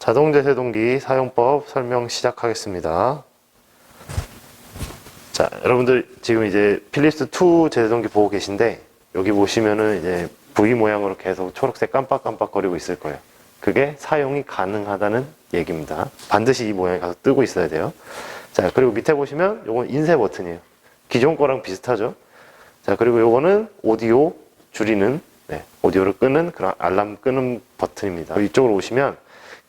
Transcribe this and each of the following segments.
자동 제세동기 사용법 설명 시작하겠습니다. 자, 여러분들 지금 이제 필립스 2 제세동기 보고 계신데, 여기 보시면은 이제 V 모양으로 계속 초록색 깜빡깜빡거리고 있을 거예요. 그게 사용이 가능하다는 얘기입니다. 반드시 이 모양이 가서 뜨고 있어야 돼요. 자, 그리고 밑에 보시면 요건 인쇄 버튼이에요. 기존 거랑 비슷하죠. 자, 그리고 요거는 오디오 줄이는, 오디오를 끄는 그런 알람 끄는 버튼입니다. 이쪽으로 오시면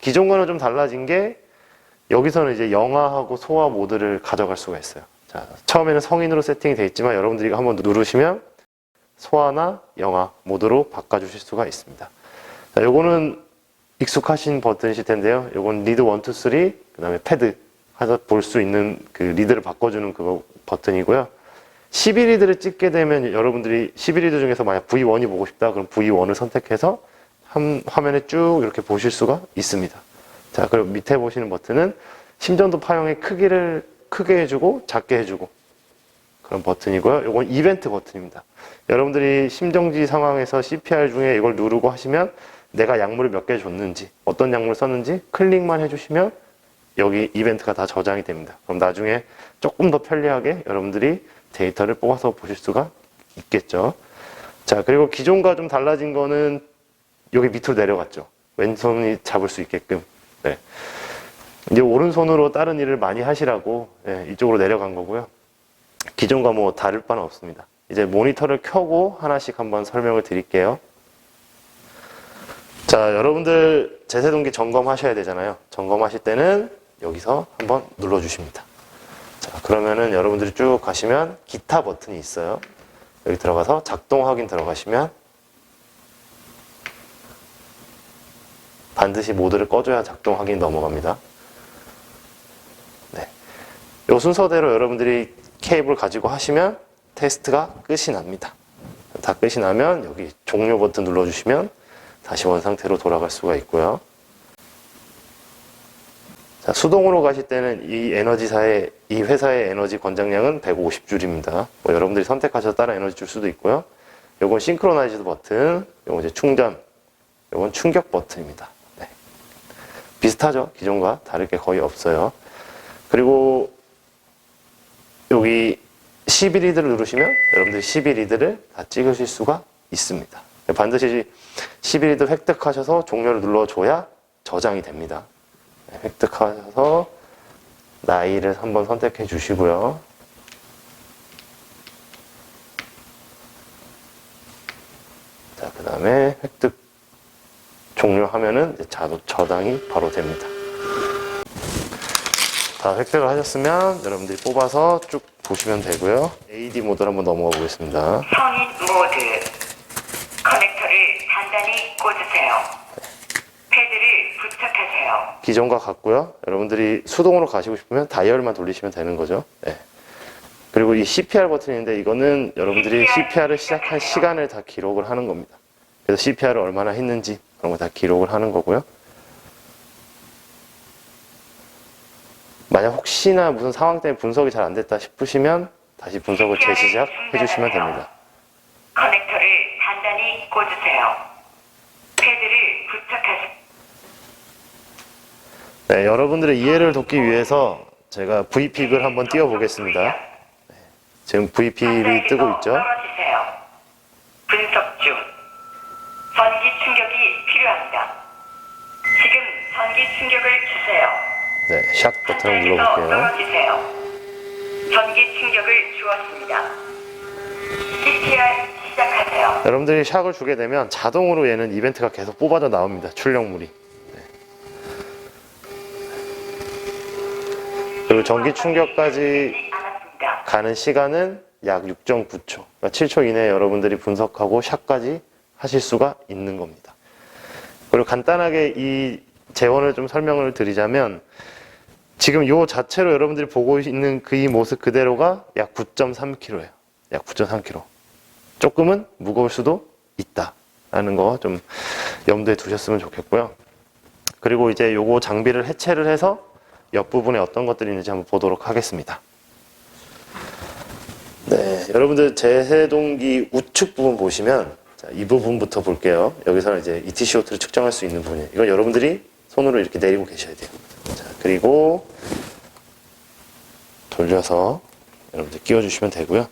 기존 거는 좀 달라진 게, 여기서는 이제 영화하고 소화 모드를 가져갈 수가 있어요. 자, 처음에는 성인으로 세팅이 되어 있지만 여러분들이 한번 누르시면 소화나 영화 모드로 바꿔주실 수가 있습니다. 자, 요거는 익숙하신 버튼이실 텐데요. 요건 리드 1, 2, 3, 그 다음에 패드 해서 볼 수 있는 그 리드를 바꿔주는 그거 버튼이고요. 12리드를 찍게 되면 여러분들이 12리드 중에서 만약 V1이 보고 싶다, 그럼 V1을 선택해서 화면에 쭉 이렇게 보실 수가 있습니다. 자, 그리고 밑에 보시는 버튼은 심전도 파형의 크기를 크게 해주고 작게 해주고 그런 버튼이고요. 이건 이벤트 버튼입니다. 여러분들이 심정지 상황에서 CPR 중에 이걸 누르고 하시면 내가 약물을 몇 개 줬는지, 어떤 약물을 썼는지 클릭만 해주시면 여기 이벤트가 다 저장이 됩니다. 그럼 나중에 조금 더 편리하게 여러분들이 데이터를 뽑아서 보실 수가 있겠죠. 자, 그리고 기존과 좀 달라진 거는 여기 밑으로 내려갔죠. 왼손이 잡을 수 있게끔. 네. 이제 오른손으로 다른 일을 많이 하시라고 이쪽으로 내려간 거고요. 기존과 뭐 다를 바는 없습니다. 이제 모니터를 켜고 하나씩 한번 설명을 드릴게요. 자, 여러분들 제세동기 점검하셔야 되잖아요. 점검하실 때는 여기서 한번 눌러주십니다. 자, 그러면은 여러분들이 쭉 가시면 기타 버튼이 있어요. 여기 들어가서 작동 확인 들어가시면 반드시 모드를 꺼줘야 작동 확인 넘어갑니다. 네. 이 순서대로 여러분들이 케이블 가지고 하시면 테스트가 끝이 납니다. 다 끝이 나면 여기 종료 버튼 눌러주시면 다시 원상태로 돌아갈 수가 있고요. 자, 수동으로 가실 때는 이 회사의 에너지 권장량은 150줄입니다. 뭐 여러분들이 선택하셔서 다른 에너지 줄 수도 있고요. 요건 싱크로나이즈드 버튼, 요건 이제 충전, 요건 충격 버튼입니다. 네. 비슷하죠? 기존과 다를 게 거의 없어요. 그리고 여기 12리드를 누르시면 여러분들이 12리드를 다 찍으실 수가 있습니다. 반드시 12리드 획득하셔서 종료를 눌러줘야 저장이 됩니다. 획득하셔서 나이를 한번 선택해 주시고요. 자, 그 다음에 획득 종료하면은 저장이 바로 됩니다. 다 획득을 하셨으면 여러분들이 뽑아서 쭉 보시면 되고요. AD 모드로 한번 넘어가 보겠습니다. 성인 모드. 커넥터를 단단히 꽂으세요. 패드를 부착하세요. 기존과 같고요. 여러분들이 수동으로 가시고 싶으면 다이얼만 돌리시면 되는 거죠. 네. 그리고 이 CPR 버튼인데 이거는 여러분들이 CPR을 시작한 시간을 다 기록을 하는 겁니다. 그래서 CPR을 얼마나 했는지 그런 거 다 기록을 하는 거고요. 만약 혹시나 무슨 상황 때문에 분석이 잘 안 됐다 싶으시면 다시 분석을 재시작해 주시면 됩니다. 커넥터를 단단히 꽂으세요. 패드를 부착하세요. 네, 여러분들의 이해를 돕기 위해서 제가 V픽을 한번 띄워 보겠습니다. 네, 지금 V픽이 뜨고 있죠. 떨어지세요. 분석 중. 전기 충격이 필요합니다. 지금 전기 충격을 주세요. 네, 샥 버튼을 눌러볼게요. 떨어지세요. 전기 충격을 주었습니다. CPR 시작하세요. 여러분들이 샥을 주게 되면 자동으로 얘는 이벤트가 계속 뽑아져 나옵니다. 출력물이. 네. 그리고 전기 충격까지 가는 시간은 약 6.9초. 그러니까 7초 이내에 여러분들이 분석하고 샥까지 하실 수가 있는 겁니다. 그리고 간단하게 이 재원을 좀 설명을 드리자면, 지금 요 자체로 여러분들이 보고 있는 그 이 모습 그대로가 약 9.3kg예요. 약 9.3kg. 조금은 무거울 수도 있다라는 거 좀 염두에 두셨으면 좋겠고요. 그리고 이제 요거 장비를 해체를 해서 옆부분에 어떤 것들이 있는지 한번 보도록 하겠습니다. 네, 여러분들 제세동기 우측 부분 보시면, 자, 이 부분부터 볼게요. 여기서는 이제 ETCO2를 측정할 수 있는 부분이에요. 이건 여러분들이 손으로 이렇게 내리고 계셔야 돼요. 자, 그리고 돌려서 여러분들 끼워주시면 되고요.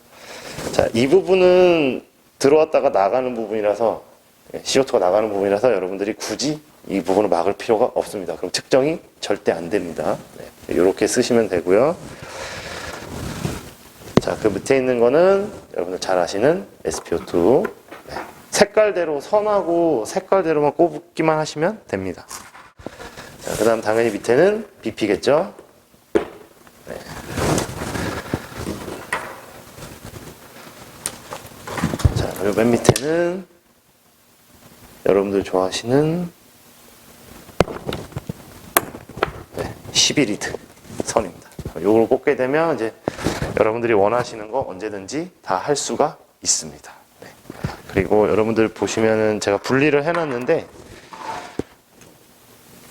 자, 이 부분은 들어왔다가 나가는 부분이라서, CO2가 나가는 부분이라서 여러분들이 굳이 이 부분을 막을 필요가 없습니다. 그럼 측정이 절대 안 됩니다. 네, 이렇게 쓰시면 되고요. 자, 그 밑에 있는 거는 여러분들 잘 아시는 SPO2. 네, 색깔대로 선하고 색깔대로만 꼽기만 하시면 됩니다. 자, 그 다음 당연히 밑에는 BP겠죠. 네. 자, 그리고 맨 밑에는 여러분들 좋아하시는 11리드 선입니다. 요걸 꽂게 되면 이제 여러분들이 원하시는 거 언제든지 다 할 수가 있습니다. 네. 그리고 여러분들 보시면은 제가 분리를 해놨는데,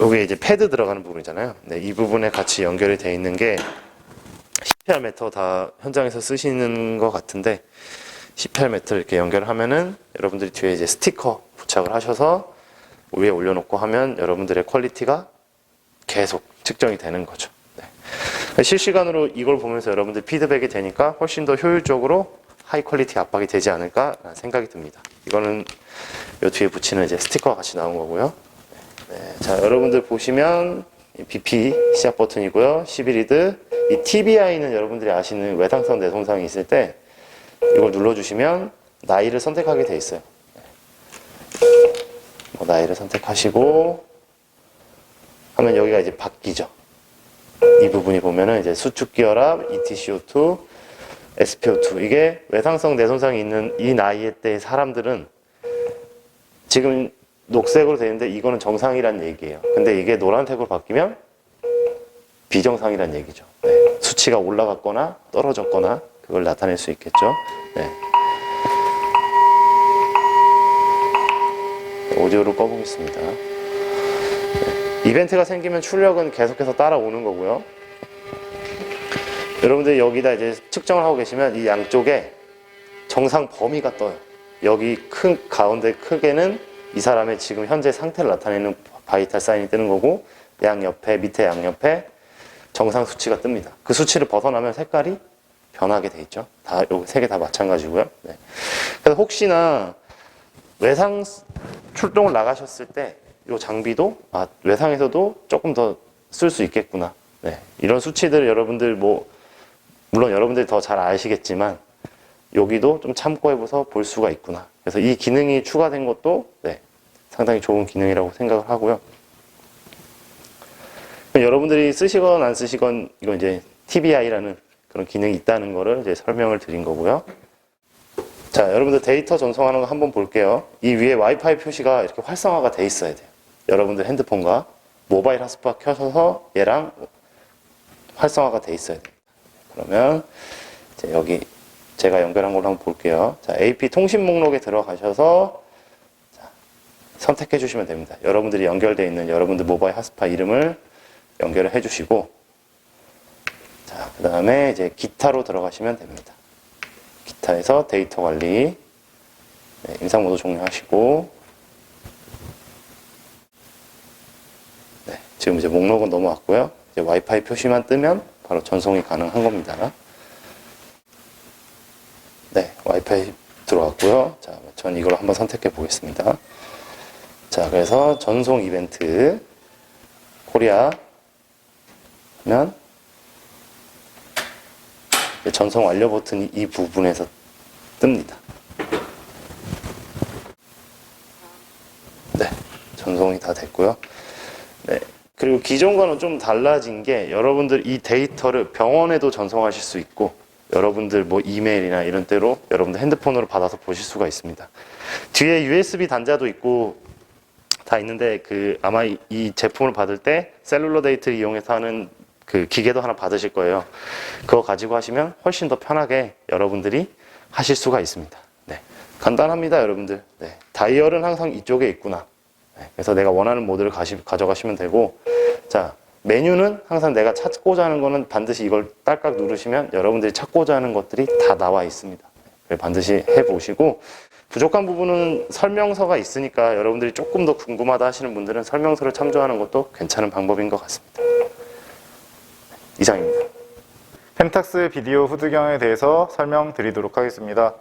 여기에 이제 패드 들어가는 부분이잖아요. 네, 이 부분에 같이 연결이 되어 있는 게 CPR 매터 다 현장에서 쓰시는 것 같은데, CPR 매터 이렇게 연결하면은 여러분들이 뒤에 이제 스티커 부착을 하셔서 위에 올려놓고 하면 여러분들의 퀄리티가 계속 측정이 되는 거죠. 네. 실시간으로 이걸 보면서 여러분들 피드백이 되니까 훨씬 더 효율적으로 하이 퀄리티 압박이 되지 않을까 생각이 듭니다. 이거는 요 뒤에 붙이는 이제 스티커가 같이 나온 거고요. 네. 자, 여러분들 보시면 BP 시작 버튼이고요. 11리드. 이 TBI는 여러분들이 아시는 외상성 내손상이 있을 때 이걸 눌러주시면 나이를 선택하게 돼 있어요. 뭐 나이를 선택하시고 하면 여기가 이제 바뀌죠. 이 부분이 보면은 이제 수축기 결합, ETCO2, SPO2. 이게 외상성 내손상이 있는 이 나이에 때 사람들은 지금 녹색으로 되어 있는데 이거는 정상이란 얘기예요. 근데 이게 노란색으로 바뀌면 비정상이란 얘기죠. 네. 수치가 올라갔거나 떨어졌거나 그걸 나타낼 수 있겠죠. 네. 오디오를 꺼보겠습니다. 네. 이벤트가 생기면 출력은 계속해서 따라오는 거고요. 여러분들이 여기다 이제 측정을 하고 계시면 이 양쪽에 정상 범위가 떠요. 여기 큰 가운데 크게는 이 사람의 지금 현재 상태를 나타내는 바이탈 사인이 뜨는 거고, 양옆에 밑에 양옆에 정상 수치가 뜹니다. 그 수치를 벗어나면 색깔이 변하게 돼 있죠. 다 여기 세 개 다 마찬가지고요. 네. 그래서 혹시나 외상 출동을 나가셨을 때 이 장비도 외상에서도 조금 더 쓸 수 있겠구나. 네. 이런 수치들을 여러분들 물론 여러분들이 더 잘 아시겠지만 여기도 좀 참고해봐서 볼 수가 있구나. 그래서 이 기능이 추가된 것도 상당히 좋은 기능이라고 생각을 하고요. 여러분들이 쓰시건 안 쓰시건 이건 이제 TBI라는 그런 기능이 있다는 거를 이제 설명을 드린 거고요. 자, 여러분들 데이터 전송하는 거 한번 볼게요. 이 위에 와이파이 표시가 이렇게 활성화가 돼 있어야 돼요. 여러분들 핸드폰과 모바일 핫스팟 켜셔서 얘랑 활성화가 돼 있어야 돼요. 그러면 이제 여기 제가 연결한 걸로 한번 볼게요. 자, AP 통신 목록에 들어가셔서 선택해 주시면 됩니다. 여러분들이 연결되어 있는 여러분들 모바일 핫스팟 이름을 연결을 해 주시고, 자, 그 다음에 이제 기타로 들어가시면 됩니다. 기타에서 데이터 관리, 임상 모드 종료하시고, 지금 이제 목록은 넘어왔고요. 이제 와이파이 표시만 뜨면 바로 전송이 가능한 겁니다. 네, 와이파이 들어왔고요. 자, 전 이걸 한번 선택해 보겠습니다. 자, 그래서 전송 이벤트 코리아 하면 전송 완료 버튼이 이 부분에서 뜹니다. 네, 전송이 다 됐고요. 네, 그리고 기존과는 좀 달라진 게 여러분들 이 데이터를 병원에도 전송하실 수 있고, 여러분들 뭐 이메일이나 이런 때로 여러분들 핸드폰으로 받아서 보실 수가 있습니다. 뒤에 USB 단자도 있고 다 있는데 아마 이 제품을 받을 때 셀룰러 데이트를 이용해서 하는 그 기계도 하나 받으실 거예요. 그거 가지고 하시면 훨씬 더 편하게 여러분들이 하실 수가 있습니다. 네, 간단합니다, 여러분들. 네, 다이얼은 항상 이쪽에 있구나. 네, 그래서 내가 원하는 모드를 가져가시면 되고, 자, 메뉴는 항상 내가 찾고자 하는 거는 반드시 이걸 딸깍 누르시면 여러분들이 찾고자 하는 것들이 다 나와 있습니다. 반드시 해보시고, 부족한 부분은 설명서가 있으니까 여러분들이 조금 더 궁금하다 하시는 분들은 설명서를 참조하는 것도 괜찮은 방법인 것 같습니다. 이상입니다. 펜탁스 비디오 후드경에 대해서 설명드리도록 하겠습니다.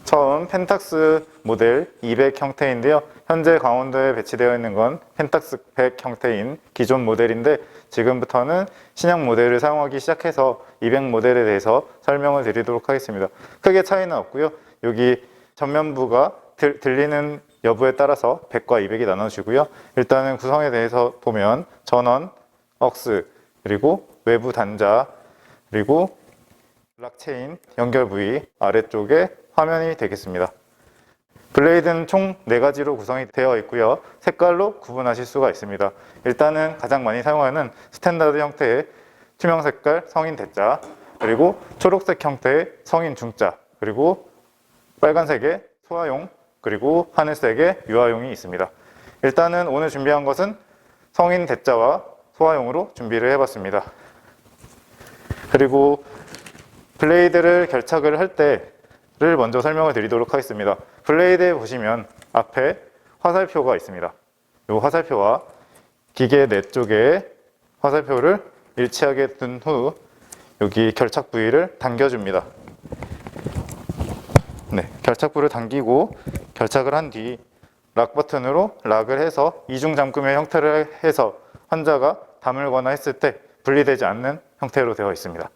처음 펜탁스 모델 200 형태인데요. 현재 강원도에 배치되어 있는 건 펜탁스 100 형태인 기존 모델인데 지금부터는 신형 모델을 사용하기 시작해서 200 모델에 대해서 설명을 드리도록 하겠습니다. 크게 차이는 없고요. 여기 전면부가 들리는 여부에 따라서 100과 200이 나눠지고요. 일단은 구성에 대해서 보면 전원, 억스, 그리고 외부 단자, 그리고 블락체인 연결 부위 아래쪽에 화면이 되겠습니다. 블레이드는 총 4가지로 구성이 되어 있고요. 색깔로 구분하실 수가 있습니다. 일단은 가장 많이 사용하는 스탠다드 형태의 투명 색깔 성인 대자, 그리고 초록색 형태의 성인 중자, 그리고 빨간색의 소화용, 그리고 하늘색의 유화용이 있습니다. 일단은 오늘 준비한 것은 성인 대자와 소화용으로 준비를 해봤습니다. 그리고 블레이드를 결착을 할 때를 먼저 설명을 드리도록 하겠습니다. 블레이드에 보시면 앞에 화살표가 있습니다. 이 화살표와 기계 내 쪽에 화살표를 일치하게 둔 후 여기 결착 부위를 당겨줍니다. 네, 결착부를 당기고 결착을 한 뒤 락 버튼으로 락을 해서 이중 잠금의 형태를 해서 환자가 다물거나 했을 때 분리되지 않는 형태로 되어 있습니다.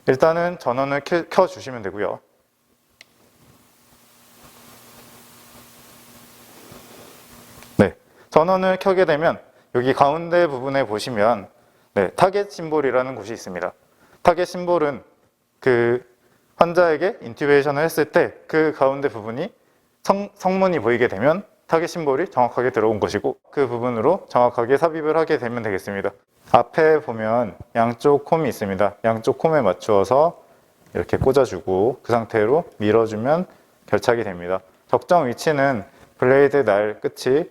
일단은 전원을 켜주시면 되고요. 네, 전원을 켜게 되면 여기 가운데 부분에 보시면 타겟 심볼이라는 곳이 있습니다. 타겟 심볼은 그 환자에게 인튜베이션을 했을 때 그 가운데 부분이 성문이 보이게 되면 타겟 심볼이 정확하게 들어온 것이고 그 부분으로 정확하게 삽입을 하게 되면 되겠습니다. 앞에 보면 양쪽 콤이 있습니다. 양쪽 콤에 맞추어서 이렇게 꽂아주고 그 상태로 밀어주면 결착이 됩니다. 적정 위치는 블레이드 날 끝이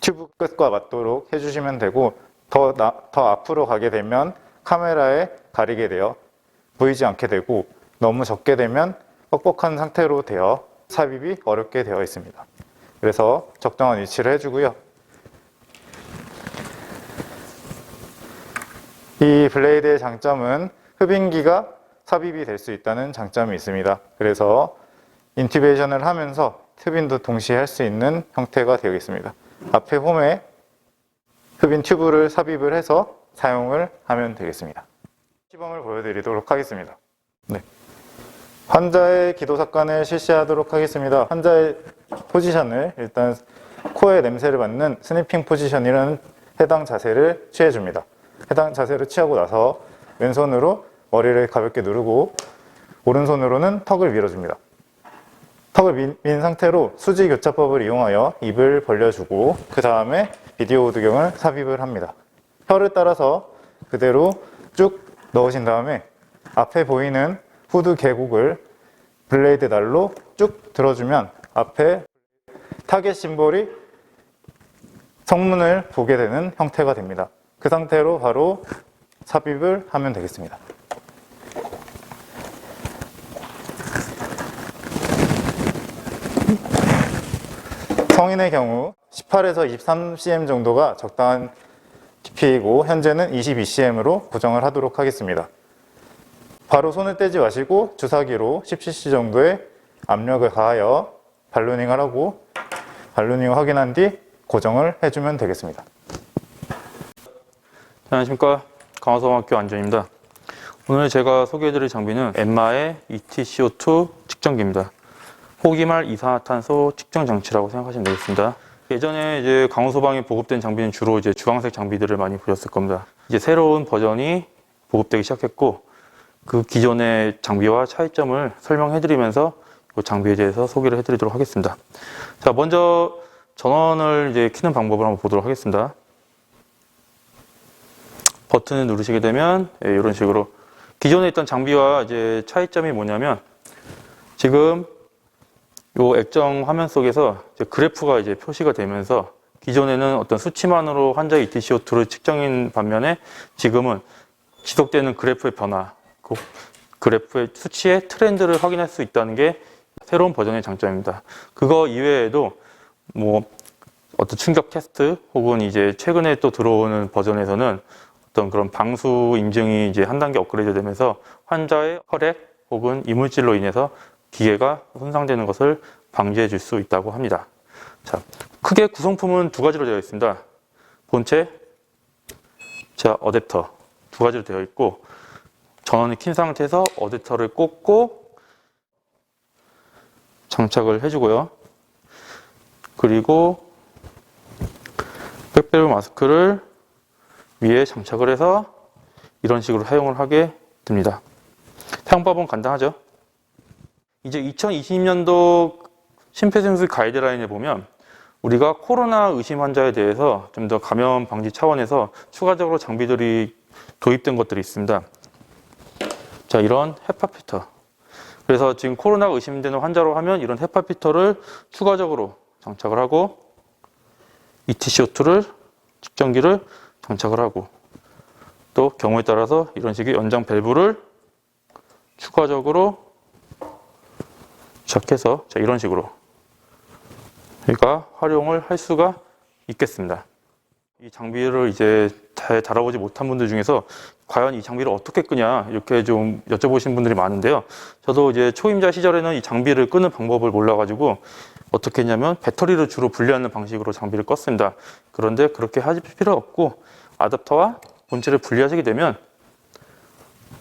튜브 끝과 맞도록 해주시면 되고 더 앞으로 가게 되면 카메라에 가리게 되어 보이지 않게 되고 너무 적게 되면 뻑뻑한 상태로 되어 삽입이 어렵게 되어 있습니다. 그래서 적정한 위치를 해주고요. 이 블레이드의 장점은 흡인기가 삽입이 될 수 있다는 장점이 있습니다. 그래서 인튜베이션을 하면서 흡인도 동시에 할 수 있는 형태가 되어 있습니다. 앞에 홈에 흡인 튜브를 삽입을 해서 사용을 하면 되겠습니다. 시범을 보여드리도록 하겠습니다. 네. 환자의 기도 삭관을 실시하도록 하겠습니다. 환자의 포지션을 일단 코에 냄새를 맡는 스니핑 포지션이라는 해당 자세를 취해줍니다. 해당 자세를 취하고 나서 왼손으로 머리를 가볍게 누르고 오른손으로는 턱을 밀어줍니다. 턱을 민 상태로 수지 교차법을 이용하여 입을 벌려주고 그 다음에 비디오 후드경을 삽입을 합니다. 혀를 따라서 그대로 쭉 넣으신 다음에 앞에 보이는 후드 계곡을 블레이드 날로 쭉 들어주면 앞에 타겟 심볼이 성문을 보게 되는 형태가 됩니다. 그 상태로 바로 삽입을 하면 되겠습니다. 성인의 경우 18에서 23cm 정도가 적당한 깊이이고 현재는 22cm으로 고정을 하도록 하겠습니다. 바로 손을 떼지 마시고 주사기로 10cc 정도의 압력을 가하여 발로닝을 하고 발로닝을 확인한 뒤 고정을 해주면 되겠습니다. 안녕하십니까, 강화서학교 안전입니다. 오늘 제가 소개해드릴 장비는 엠마의 ETCO2 측정기입니다. 호기말 이산화탄소 측정 장치라고 생각하시면 되겠습니다. 예전에 이제 강호소방에 보급된 장비는 주로 이제 주황색 장비들을 많이 보셨을 겁니다. 이제 새로운 버전이 보급되기 시작했고 그 기존의 장비와 차이점을 설명해드리면서 이 장비에 대해서 소개를 해드리도록 하겠습니다. 자, 먼저 전원을 이제 켜는 방법을 한번 보도록 하겠습니다. 버튼을 누르시게 되면 이런 식으로 기존에 있던 장비와 이제 차이점이 뭐냐면 지금 이 액정 화면 속에서 이제 그래프가 이제 표시가 되면서 기존에는 어떤 수치만으로 환자의 ETCO2를 측정인 반면에 지금은 지속되는 그래프의 변화, 그 그래프의 수치의 트렌드를 확인할 수 있다는 게 새로운 버전의 장점입니다. 그거 이외에도 뭐 어떤 충격 테스트 혹은 이제 최근에 또 들어오는 버전에서는 어떤 그런 방수 인증이 이제 한 단계 업그레이드 되면서 환자의 혈액 혹은 이물질로 인해서 기계가 손상되는 것을 방지해 줄 수 있다고 합니다. 자, 크게 구성품은 두 가지로 되어 있습니다. 본체, 자, 어댑터 두 가지로 되어 있고, 전원을 킨 상태에서 어댑터를 꽂고 장착을 해주고요. 그리고 백배럴 마스크를 위에 장착을 해서 이런 식으로 사용을 하게 됩니다. 사용법은 간단하죠. 이제 2020년도 심폐소생술 가이드라인에 보면 우리가 코로나 의심 환자에 대해서 좀 더 감염 방지 차원에서 추가적으로 장비들이 도입된 것들이 있습니다. 자, 이런 헤파 필터. 그래서 지금 코로나 의심되는 환자로 하면 이런 헤파 필터를 추가적으로 장착을 하고 ETCO2를 측정기를 장착을 하고, 또 경우에 따라서 이런 식의 연장 밸브를 추가적으로 시작해서 자, 이런 식으로 우리가 활용을 할 수가 있겠습니다. 이 장비를 이제 잘 다뤄보지 못한 분들 중에서 과연 이 장비를 어떻게 끄냐 이렇게 좀 여쭤보신 분들이 많은데요. 저도 이제 초임자 시절에는 이 장비를 끄는 방법을 몰라가지고 어떻게 했냐면 배터리를 주로 분리하는 방식으로 장비를 껐습니다. 그런데 그렇게 하실 필요 없고 아답터와 본체를 분리하시게 되면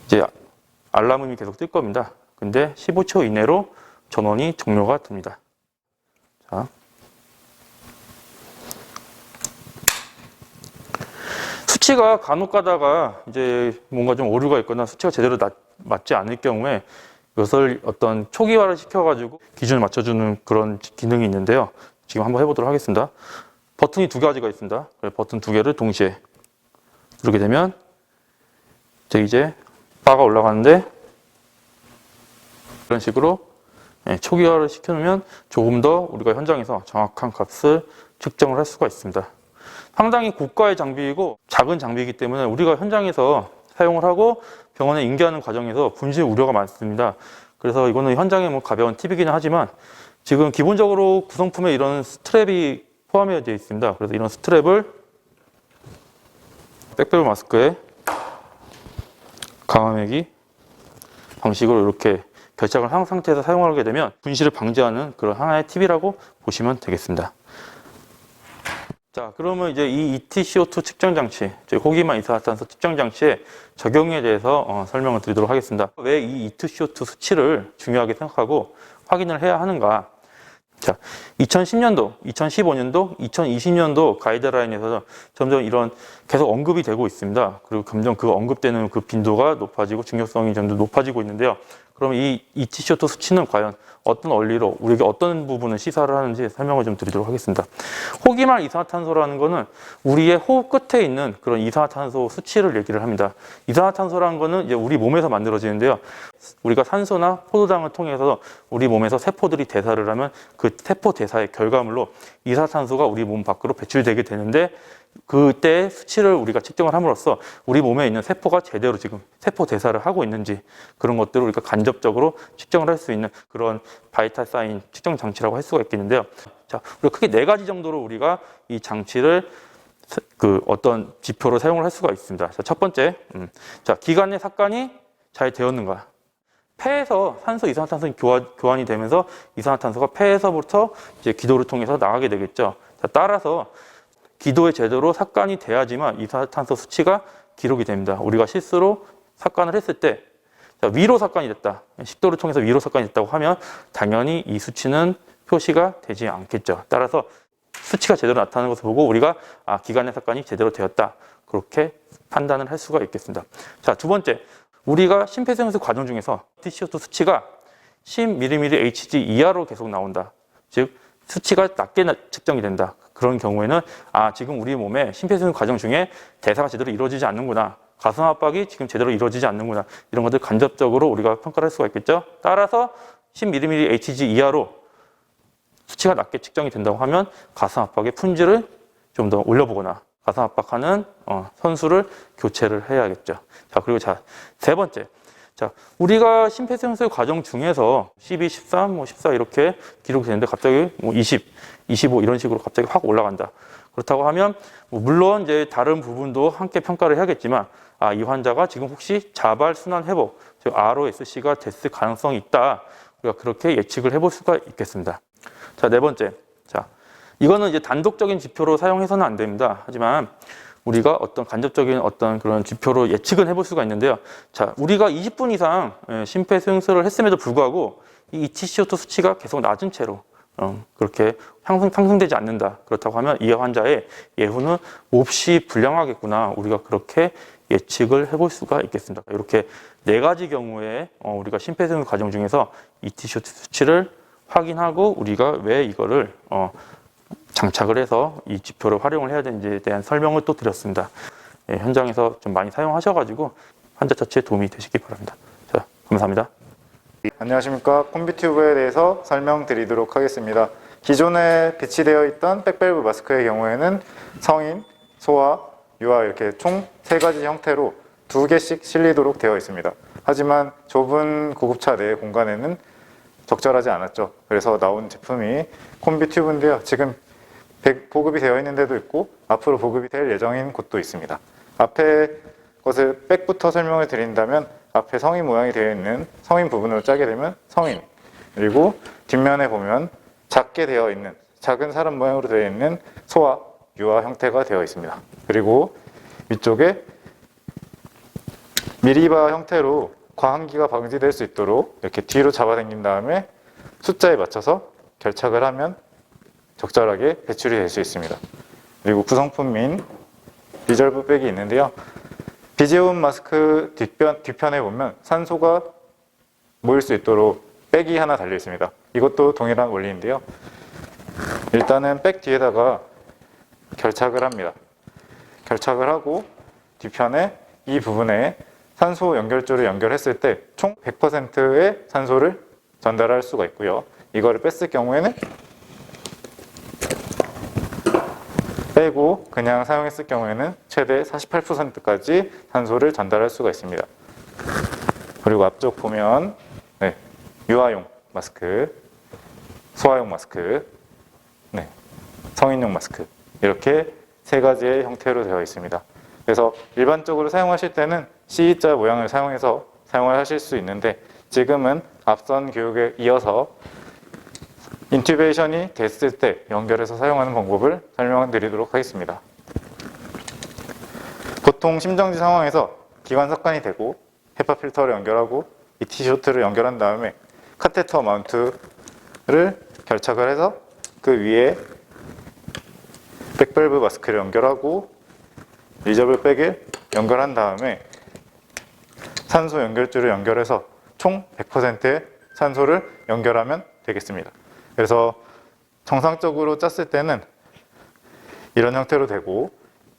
이제 알람음이 계속 뜰 겁니다. 근데 15초 이내로 전원이 종료가 됩니다. 자. 수치가 간혹 가다가 이제 뭔가 좀 오류가 있거나 수치가 제대로 맞지 않을 경우에 이것을 어떤 초기화를 시켜가지고 기준을 맞춰주는 그런 기능이 있는데요. 지금 한번 해보도록 하겠습니다. 버튼이 두 가지가 있습니다. 버튼 두 개를 동시에 누르게 되면 이제 바가 올라가는데 이런 식으로 초기화를 시켜놓으면 조금 더 우리가 현장에서 정확한 값을 측정을 할 수가 있습니다. 상당히 고가의 장비이고 작은 장비이기 때문에 우리가 현장에서 사용을 하고 병원에 인계하는 과정에서 분실 우려가 많습니다. 그래서 이거는 현장에 뭐 가벼운 팁이기는 하지만 지금 기본적으로 구성품에 이런 스트랩이 포함되어 있습니다. 그래서 이런 스트랩을 백배럴 마스크에 강화매기 방식으로 이렇게 결착을 한 상태에서 사용하게 되면 분실을 방지하는 그런 하나의 팁이라고 보시면 되겠습니다. 자, 그러면 이제 이 ETCO2 측정 장치, 호기만 이산화탄소 측정 장치의 적용에 대해서 설명을 드리도록 하겠습니다. 왜 이 ETCO2 수치를 중요하게 생각하고 확인을 해야 하는가? 자, 2010년도, 2015년도, 2020년도 가이드라인에서 점점 이런 계속 언급이 되고 있습니다. 그리고 점점 그 언급되는 그 빈도가 높아지고 중요성이 점점 높아지고 있는데요. 그럼 이 ETCO2 수치는 과연 어떤 원리로 우리에게 어떤 부분을 시사를 하는지 설명을 좀 드리도록 하겠습니다. 호기말 이산화탄소라는 거는 우리의 호흡 끝에 있는 그런 이산화탄소 수치를 얘기를 합니다. 이산화탄소라는 거는 이제 우리 몸에서 만들어지는데요. 우리가 산소나 포도당을 통해서 우리 몸에서 세포들이 대사를 하면 그 세포 대사의 결과물로 이산화탄소가 우리 몸 밖으로 배출되게 되는데, 그때 수치를 우리가 측정을 함으로써 우리 몸에 있는 세포가 제대로 지금 세포 대사를 하고 있는지 그런 것들을 우리가 간접적으로 측정을 할 수 있는 그런 바이탈 사인 측정 장치라고 할 수가 있겠는데요. 자, 우리가 크게 네 가지 정도로 우리가 이 장치를 그 어떤 지표로 사용을 할 수가 있습니다. 자, 첫 번째, 자, 기관의 삭관이 잘 되었는가? 폐에서 산소 이산화탄소 교환이 되면서 이산화탄소가 폐에서부터 이제 기도를 통해서 나가게 되겠죠. 자, 따라서 기도에 제대로 삭관이 돼야지만 이산화탄소 수치가 기록이 됩니다. 우리가 실수로 삭관을 했을 때 위로 삭관이 됐다, 식도를 통해서 위로 삭관이 됐다고 하면 당연히 이 수치는 표시가 되지 않겠죠. 따라서 수치가 제대로 나타나는 것을 보고 우리가 기관의 삭관이 제대로 되었다, 그렇게 판단을 할 수가 있겠습니다. 자, 두 번째, 우리가 심폐소생술 과정 중에서 ETCO2 수치가 10mmHg 이하로 계속 나온다, 즉 수치가 낮게 측정이 된다. 그런 경우에는 지금 우리 몸에 심폐소생술 과정 중에 대사가 제대로 이루어지지 않는구나, 가슴 압박이 지금 제대로 이루어지지 않는구나, 이런 것들 간접적으로 우리가 평가를 할 수가 있겠죠. 따라서 10mmHg 이하로 수치가 낮게 측정이 된다고 하면 가슴 압박의 품질을 좀 더 올려보거나 가슴 압박하는 선수를 교체를 해야겠죠. 자, 그리고 세 번째, 자, 우리가 심폐소생술 과정 중에서 12, 13, 뭐 14 이렇게 기록이 되는데 갑자기 뭐 20, 25 이런 식으로 갑자기 확 올라간다. 그렇다고 하면 뭐 물론 이제 다른 부분도 함께 평가를 해야겠지만 이 환자가 지금 혹시 자발 순환 회복, 즉 ROSC가 됐을 가능성이 있다. 우리가 그렇게 예측을 해볼 수가 있겠습니다. 자, 네 번째. 자, 이거는 이제 단독적인 지표로 사용해서는 안 됩니다. 하지만 우리가 어떤 간접적인 어떤 그런 지표로 예측은 해볼 수가 있는데요. 자, 우리가 20분 이상 심폐소생술을 했음에도 불구하고 이 ETCO2 수치가 계속 낮은 채로 그렇게 상승되지 않는다. 그렇다고 하면 이 환자의 예후는 몹시 불량하겠구나. 우리가 그렇게 예측을 해볼 수가 있겠습니다. 이렇게 네 가지 경우에 우리가 심폐소생술 과정 중에서 ETCO2 수치를 확인하고 우리가 왜 이거를 장착을 해서 이 지표를 활용을 해야 되는지에 대한 설명을 또 드렸습니다. 현장에서 좀 많이 사용하셔가지고 환자 자체에 도움이 되시기 바랍니다. 자, 감사합니다. 안녕하십니까. 콤비튜브에 대해서 설명드리도록 하겠습니다. 기존에 배치되어 있던 백밸브 마스크의 경우에는 성인, 소아, 유아 이렇게 총 3가지 형태로 2개씩 실리도록 되어 있습니다. 하지만 좁은 구급차 내 공간에는 적절하지 않았죠. 그래서 나온 제품이 콤비튜브인데요. 지금 보급이 되어 있는 데도 있고 앞으로 보급이 될 예정인 곳도 있습니다. 앞에 것을 백부터 설명을 드린다면 앞에 성인 모양이 되어 있는 성인 부분으로 짜게 되면 성인, 그리고 뒷면에 보면 작게 되어 있는 작은 사람 모양으로 되어 있는 소아, 유아 형태가 되어 있습니다. 그리고 위쪽에 미리바 형태로 과한기가 방지될 수 있도록 이렇게 뒤로 잡아당긴 다음에 숫자에 맞춰서 결착을 하면 적절하게 배출이 될 수 있습니다. 그리고 구성품인 리저브 백이 있는데요. 비제온 마스크 뒤편에 보면 산소가 모일 수 있도록 백이 하나 달려 있습니다. 이것도 동일한 원리인데요. 일단은 백 뒤에다가 결착을 합니다. 결착을 하고 뒤편에 이 부분에 산소 연결줄을 연결했을 때 총 100%의 산소를 전달할 수가 있고요. 이거를 뺐을 경우에는 빼고 그냥 사용했을 경우에는 최대 48%까지 산소를 전달할 수가 있습니다. 그리고 앞쪽 보면 유아용 마스크, 소아용 마스크, 성인용 마스크 이렇게 3가지의 형태로 되어 있습니다. 그래서 일반적으로 사용하실 때는 C자 모양을 사용해서 사용을 하실 수 있는데 지금은 앞선 교육에 이어서 인튜베이션이 됐을 때 연결해서 사용하는 방법을 설명드리도록 하겠습니다. 보통 심정지 상황에서 기관 삭관이 되고 헤파 필터를 연결하고 ETCO2를 연결한 다음에 카테터 마운트를 결착을 해서 그 위에 백밸브 마스크를 연결하고 리저블 백을 연결한 다음에 산소 연결줄을 연결해서 총 100%의 산소를 연결하면 되겠습니다. 그래서 정상적으로 짰을 때는 이런 형태로 되고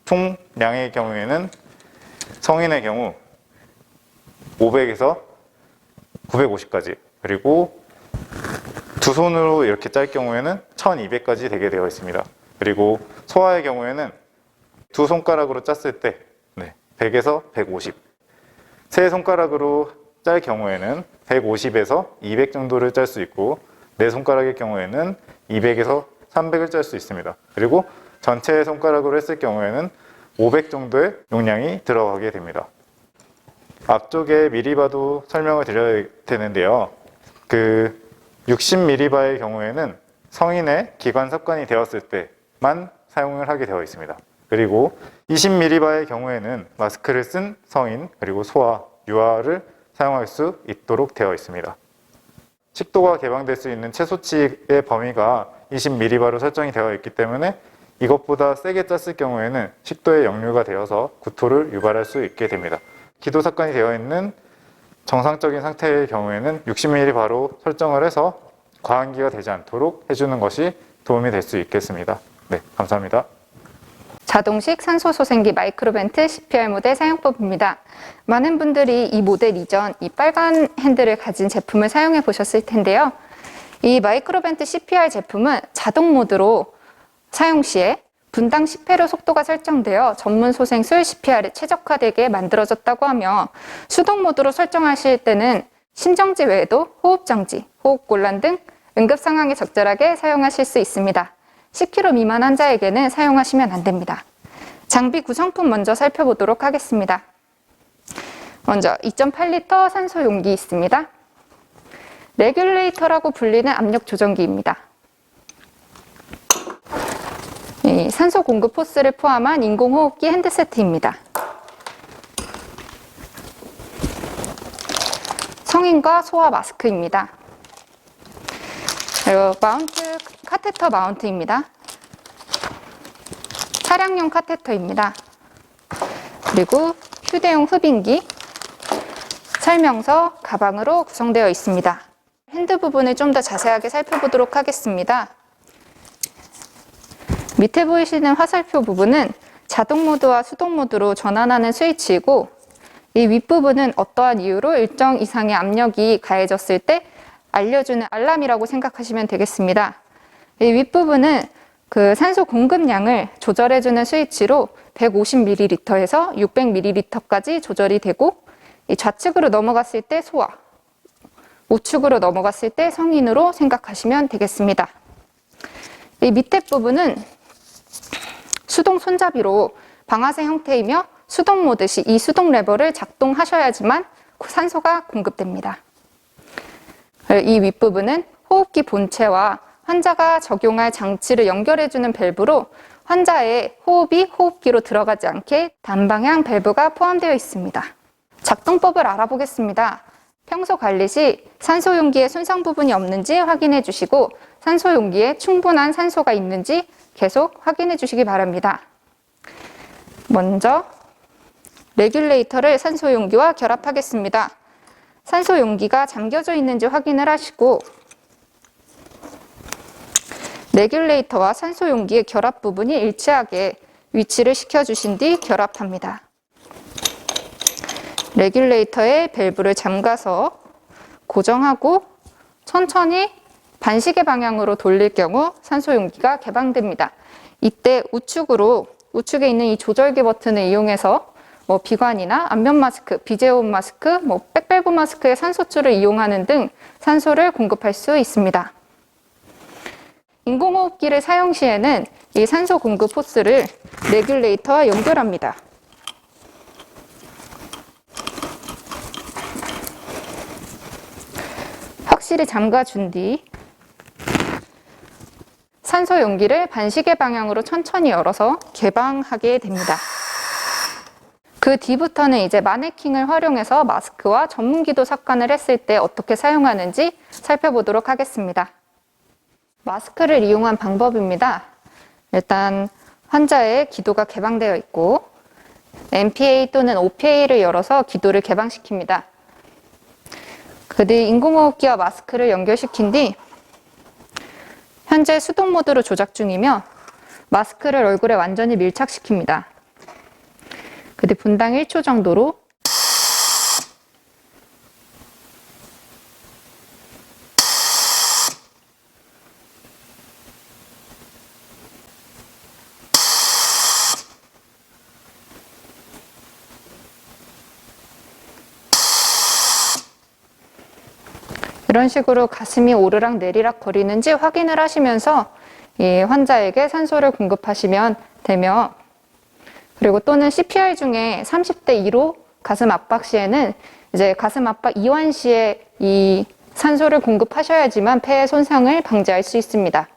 총량의 경우에는 성인의 경우 500에서 950까지 그리고 두 손으로 이렇게 짤 경우에는 1200까지 되게 되어 있습니다. 그리고 소아의 경우에는 두 손가락으로 짰을 때 100에서 150 세 손가락으로 짤 경우에는 150에서 200 정도를 짤 수 있고 네 손가락의 경우에는 200에서 300을 짤 수 있습니다. 그리고 전체 손가락으로 했을 경우에는 500 정도의 용량이 들어가게 됩니다. 앞쪽에 미리바도 설명을 드려야 되는데요. 그 60ml바의 경우에는 성인의 기관 삽관이 되었을 때만 사용을 하게 되어 있습니다. 그리고 20ml바의 경우에는 마스크를 쓴 성인 그리고 소아, 유아를 사용할 수 있도록 되어 있습니다. 식도가 개방될 수 있는 최소치의 범위가 20ml바로 설정이 되어 있기 때문에 이것보다 세게 짰을 경우에는 식도에 역류가 되어서 구토를 유발할 수 있게 됩니다. 기도 삭관이 되어 있는 정상적인 상태의 경우에는 60ml바로 설정을 해서 과한기가 되지 않도록 해주는 것이 도움이 될 수 있겠습니다. 네, 감사합니다. 자동식 산소소생기 마이크로벤트 CPR 모델 사용법입니다. 많은 분들이 이 모델 이전 이 빨간 핸들을 가진 제품을 사용해 보셨을 텐데요. 이 마이크로벤트 CPR 제품은 자동 모드로 사용 시에 분당 10회로 속도가 설정되어 전문 소생술 CPR에 최적화되게 만들어졌다고 하며 수동 모드로 설정하실 때는 심정지 외에도 호흡정지, 호흡곤란 등 응급 상황에 적절하게 사용하실 수 있습니다. 10kg 미만 환자에게는 사용하시면 안 됩니다. 장비 구성품 먼저 살펴보도록 하겠습니다. 먼저 2.8리터 산소 용기 있습니다. 레귤레이터라고 불리는 압력 조정기입니다. 산소 공급 호스를 포함한 인공호흡기 핸드세트입니다. 성인과 소아 마스크입니다. 그리고 카테터 마운트입니다. 차량용 카테터입니다. 그리고 휴대용 흡인기, 설명서, 가방으로 구성되어 있습니다. 핸드 부분을 좀 더 자세하게 살펴보도록 하겠습니다. 밑에 보이시는 화살표 부분은 자동 모드와 수동 모드로 전환하는 스위치이고, 이 윗부분은 어떠한 이유로 일정 이상의 압력이 가해졌을 때 알려주는 알람이라고 생각하시면 되겠습니다. 이 윗부분은 그 산소 공급량을 조절해주는 스위치로 150ml에서 600ml까지 조절이 되고, 이 좌측으로 넘어갔을 때 소아, 우측으로 넘어갔을 때 성인으로 생각하시면 되겠습니다. 이 밑에 부분은 수동 손잡이로 방아쇠 형태이며 수동 모드 시 이 수동 레버를 작동하셔야지만 산소가 공급됩니다. 이 윗부분은 호흡기 본체와 환자가 적용할 장치를 연결해주는 밸브로 환자의 호흡이 호흡기로 들어가지 않게 단방향 밸브가 포함되어 있습니다. 작동법을 알아보겠습니다. 평소 관리 시 산소 용기에 손상 부분이 없는지 확인해 주시고 산소 용기에 충분한 산소가 있는지 계속 확인해 주시기 바랍니다. 먼저 레귤레이터를 산소 용기와 결합하겠습니다. 산소 용기가 잠겨져 있는지 확인을 하시고 레귤레이터와 산소 용기의 결합 부분이 일치하게 위치를 시켜주신 뒤 결합합니다. 레귤레이터의 밸브를 잠가서 고정하고 천천히 반시계 방향으로 돌릴 경우 산소 용기가 개방됩니다. 이때 우측에 있는 이 조절기 버튼을 이용해서 비관이나 안면 마스크, 비제호흡 마스크, 백밸브 마스크의 산소줄을 이용하는 등 산소를 공급할 수 있습니다. 인공호흡기를 사용 시에는 이 산소 공급 호스를 레귤레이터와 연결합니다. 확실히 잠가준 뒤 산소 용기를 반시계 방향으로 천천히 열어서 개방하게 됩니다. 그 뒤부터는 이제 마네킹을 활용해서 마스크와 전문기도 삽관을 했을 때 어떻게 사용하는지 살펴보도록 하겠습니다. 마스크를 이용한 방법입니다. 일단 환자의 기도가 개방되어 있고 MPA 또는 OPA를 열어서 기도를 개방시킵니다. 그 뒤 인공호흡기와 마스크를 연결시킨 뒤 현재 수동 모드로 조작 중이며 마스크를 얼굴에 완전히 밀착시킵니다. 그 뒤 분당 1초 정도로 이런 식으로 가슴이 오르락 내리락 거리는지 확인을 하시면서 이 환자에게 산소를 공급하시면 되며, 그리고 또는 CPR 중에 30대 2로 가슴 압박 시에는 이제 가슴 압박 이완 시에 이 산소를 공급하셔야지만 폐의 손상을 방지할 수 있습니다.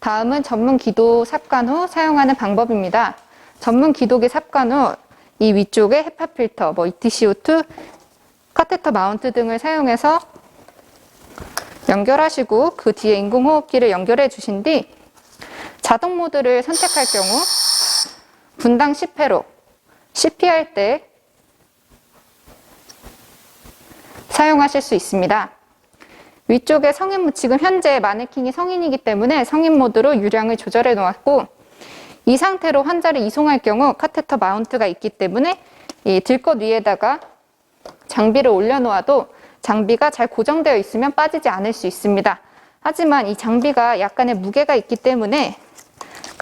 다음은 전문 기도 삽관 후 사용하는 방법입니다. 전문 기도기 삽관 후 이 위쪽에 헤파 필터, ETCO2, 카테터 마운트 등을 사용해서 연결하시고 그 뒤에 인공호흡기를 연결해 주신 뒤 자동 모드를 선택할 경우 분당 10회로 CPR 때 사용하실 수 있습니다. 위쪽에 성인, 지금 현재 마네킹이 성인이기 때문에 성인 모드로 유량을 조절해 놓았고, 이 상태로 환자를 이송할 경우 카테터 마운트가 있기 때문에 이 들것 위에다가 장비를 올려놓아도 장비가 잘 고정되어 있으면 빠지지 않을 수 있습니다. 하지만 이 장비가 약간의 무게가 있기 때문에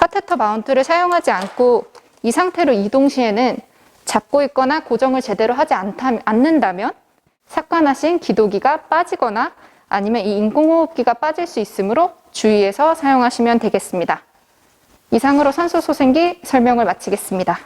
카테터 마운트를 사용하지 않고 이 상태로 이동 시에는 잡고 있거나 고정을 제대로 하지 않는다면 삭관하신 기도기가 빠지거나 아니면 이 인공호흡기가 빠질 수 있으므로 주의해서 사용하시면 되겠습니다. 이상으로 산소소생기 설명을 마치겠습니다.